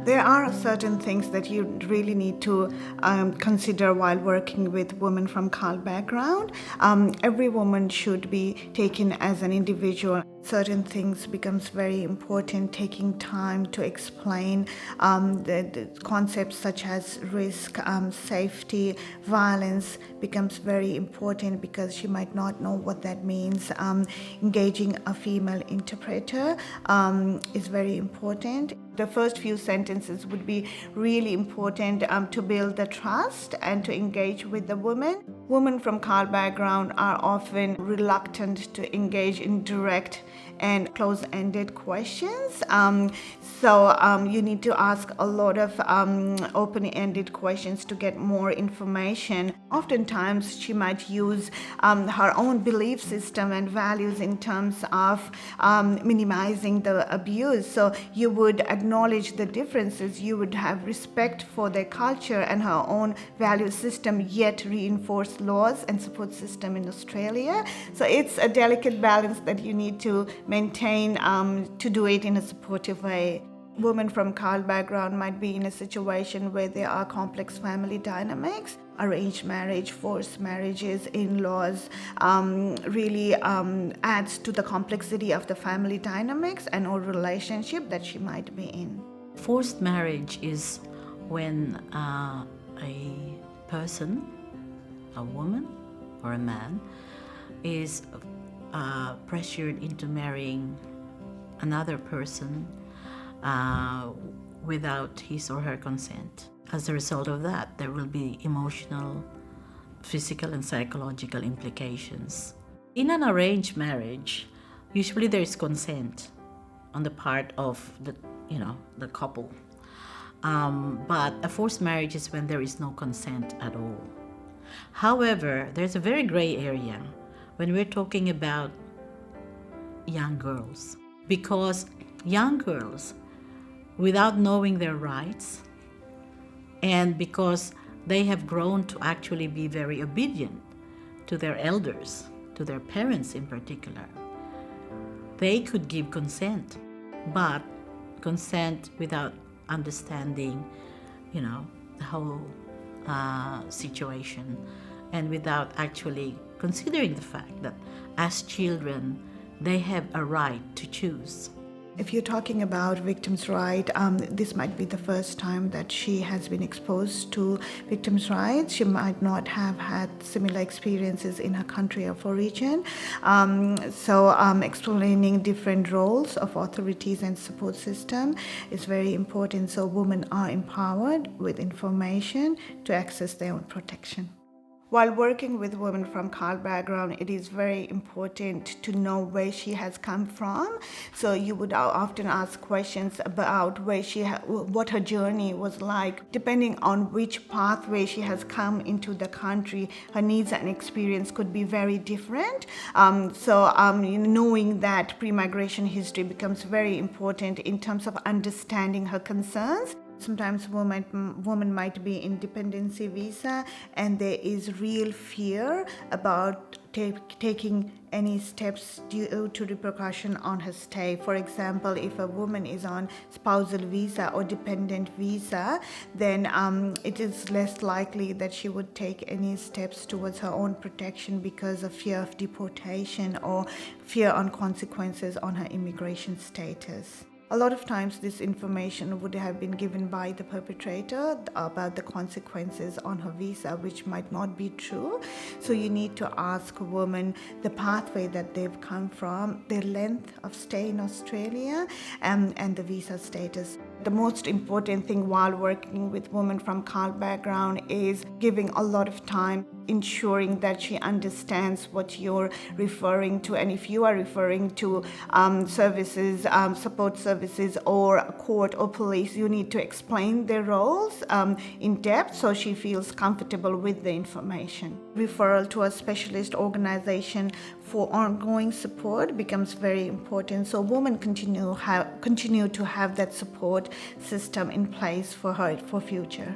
There are certain things that you really need to consider while working with women from CAL background. Every woman should be taken as an individual. Certain things becomes very important, taking time to explain the concepts such as risk, safety, violence becomes very important because she might not know what that means. Engaging a female interpreter is very important. The first few sentences would be really important to build the trust and to engage with the woman. Women from CAL background are often reluctant to engage in direct and close-ended questions. So you need to ask a lot of open-ended questions to get more information. Oftentimes, she might use her own belief system and values in terms of minimizing the abuse. So you would acknowledge the differences. You would have respect for their culture and her own value system, yet reinforce laws and support system in Australia. So it's a delicate balance that you need to maintain to do it in a supportive way. Women from CAL background might be in a situation where there are complex family dynamics. Arranged marriage, forced marriages, in-laws really adds to the complexity of the family dynamics and or relationship that she might be in. Forced marriage is when a person, a woman or a man, is pressured into marrying another person without his or her consent. As a result of that, there will be emotional, physical, and psychological implications. In an arranged marriage, usually there is consent on the part of the couple. But a forced marriage is when there is no consent at all. However, there's a very gray area when we're talking about young girls, because young girls, without knowing their rights, and because they have grown to actually be very obedient to their elders, to their parents in particular, they could give consent, but consent without understanding, the whole situation, and without actually considering the fact that as children, they have a right to choose. If you're talking about victims' rights, this might be the first time that she has been exposed to victims' rights. She might not have had similar experiences in her country of origin. So explaining different roles of authorities and support system is very important, so women are empowered with information to access their own protection. While working with women from CAL background, it is very important to know where she has come from. So you would often ask questions about what her journey was like. Depending on which pathway she has come into the country, her needs and experience could be very different. Knowing that pre-migration history becomes very important in terms of understanding her concerns. Sometimes women might be in dependency visa, and there is real fear about taking any steps due to repercussion on her stay. For example, if a woman is on spousal visa or dependent visa, then it is less likely that she would take any steps towards her own protection because of fear of deportation or fear on consequences on her immigration status. A lot of times this information would have been given by the perpetrator about the consequences on her visa, which might not be true. So you need to ask a woman the pathway that they've come from, their length of stay in Australia, and the visa status. The most important thing while working with women from CAL background is giving a lot of time, ensuring that she understands what you're referring to. And if you are referring to services, support services, or court or police, you need to explain their roles in depth so she feels comfortable with the information. Referral to a specialist organization for ongoing support becomes very important. So women continue to have that support system in place for her for future.